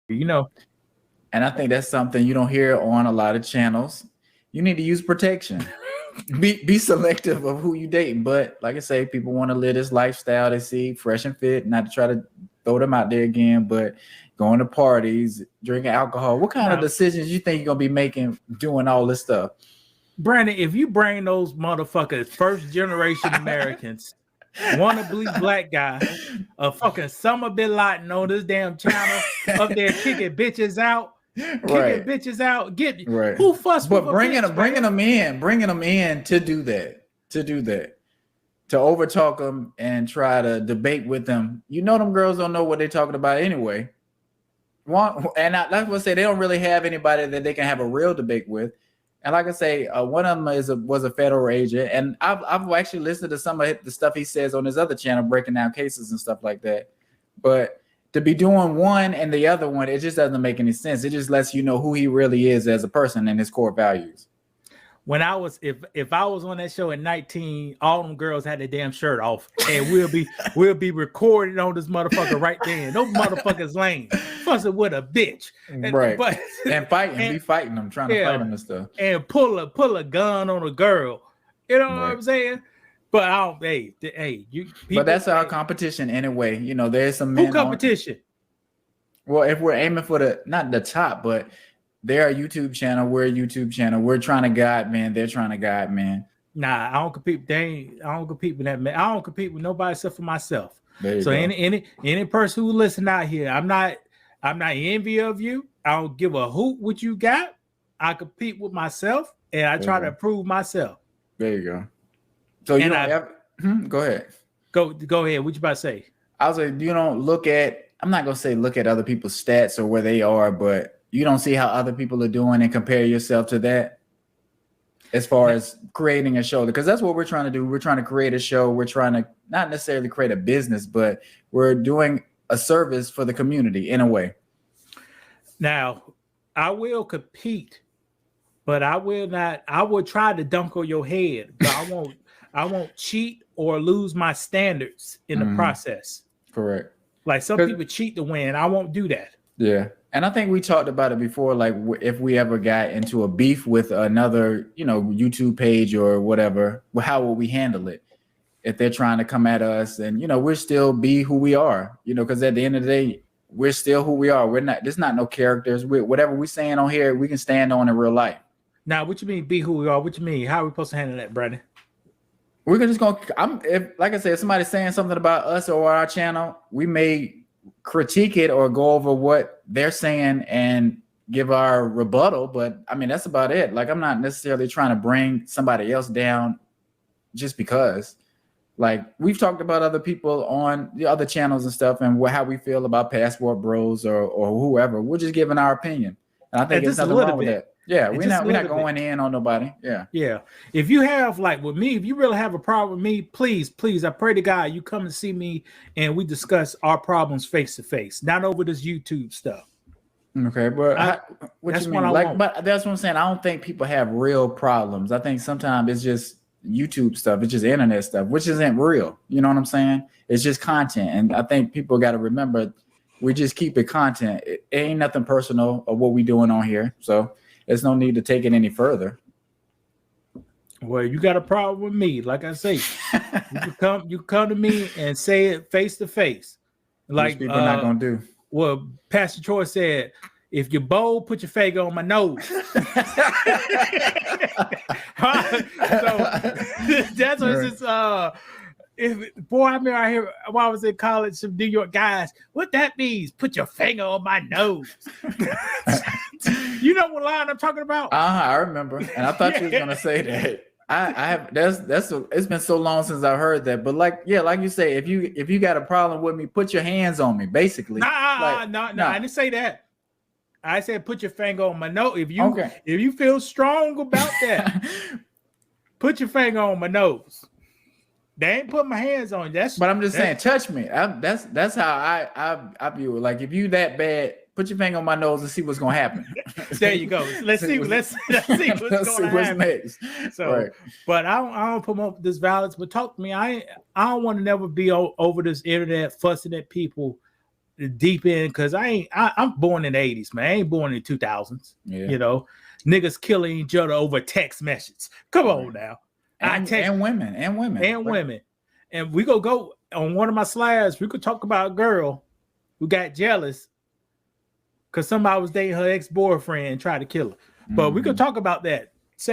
you know. And I think that's something you don't hear on a lot of channels. You need to use protection. Be selective of who you date. But like I say, people want to live this lifestyle they see fresh and fit, not to try to throw them out there again, but going to parties, drinking alcohol. What kind of Now, decisions you think you're gonna be making doing all this stuff? Brandon, if you bring those motherfuckers, first generation Americans, wannabe black guy, a fucking Summer Bin Laden on this damn channel up there kicking Right, bitches out, get right. who fuss with But a bitch, man? bringing them in to do that, to overtalk them and try to debate with them. You know, them girls don't know what they're talking about anyway. That's what I say. They don't really have anybody that they can have a real debate with. And like I say, one of them was a federal agent, and I've actually listened to some of the stuff he says on his other channel, breaking down cases and stuff like that. But to be doing one and the other one, it just doesn't make any sense. It just lets you know who he really is as a person and his core values. When I was if I was on that show at 19, all them girls had their damn shirt off, and we'll be recording on this motherfucker right then. Those motherfuckers lame, fussing with a bitch, Right. but And be fighting them, trying to fight them and stuff. and pull a gun on a girl. You know what Right. I'm saying? But I don't. Hey, you. People, But that's our competition anyway. You know, there's some who men competition? well, if we're aiming for the not the top, but they're a YouTube channel, we're a YouTube channel. We're trying to guide man, they're trying to guide man. Nah, I don't compete. I don't compete with that man. I don't compete with nobody except for myself. There you So go. any person who listen out here, I'm not envy of you. I don't give a hoot what you got. I compete with myself and I try to improve myself. There you go. So you And don't go ahead. Go ahead. What you about to say? I was like, you don't look at I'm not gonna say look at other people's stats or where they are, but you don't see how other people are doing and compare yourself to that as far as creating a show, because that's what we're trying to do. We're trying to create a show. We're trying to not necessarily create a business, but we're doing a service for the community in a way. Now, I will compete, but I will not. I will try to dunk on your head, but I won't cheat or lose my standards in the process. Correct. Like some people cheat to win. I won't do that. Yeah. And I think we talked about it before, like if we ever got into a beef with another, YouTube page or whatever, how will we handle it? If they're trying to come at us and, we're still be who we are, because at the end of the day, we're still who we are. There's not no characters. Whatever we're saying on here, we can stand on in real life. Now, what you mean be who we are? What you mean? How are we supposed to handle that, Brandon? We're just going to, like I said, if somebody's saying something about us or our channel, we may critique it or go over what they're saying and give our rebuttal, but I mean that's about it. Like I'm not necessarily trying to bring somebody else down just because. Like we've talked about other people on the other channels and stuff and how we feel about Passport Bros or whoever. We're just giving our opinion, and I think there's nothing wrong with that. Yeah, we're not going in on nobody. Yeah. If you have like with me, if you really have a problem with me, please, I pray to God you come and see me and we discuss our problems face to face, not over this YouTube stuff. Okay, but what you mean? But that's what I'm saying. I don't think people have real problems. I think sometimes it's just YouTube stuff. It's just internet stuff, which isn't real. You know what I'm saying? It's just content, and I think people got to remember we just keep it content. It ain't nothing personal of what we doing on here, so. There's no need to take it any further. Well, you got a problem with me. Like I say, you come to me and say it face to face. Like people are not gonna do. Well, Pastor Troy said, if you're bold, put your finger on my nose. So that's what it's boy, I mean, I hear while I was in college, some New York guys, what that means, put your finger on my nose. You know what line I'm talking about? I remember. And I thought you was gonna say that. I have it's been so long since I heard that. But like you say, if you got a problem with me, put your hands on me, basically. No, I didn't say that. I said put your finger on my nose. If you feel strong about that, put your finger on my nose. They ain't put my hands on you. But I'm just saying, touch me. That's how I view it. Like if you that bad, put your finger on my nose and see what's gonna happen. There you go. Let's see what's happen. Next. So, right. But I don't promote this violence. But talk to me. I don't want to never be over this internet fussing at people deep in because I'm born in the 80s, man. I ain't born in the 2000s. Yeah. You know, niggas killing each other over text messages. Come on now. And women. And we go on one of my slides, we could talk about a girl who got jealous because somebody was dating her ex-boyfriend and tried to kill her. But we could talk about that.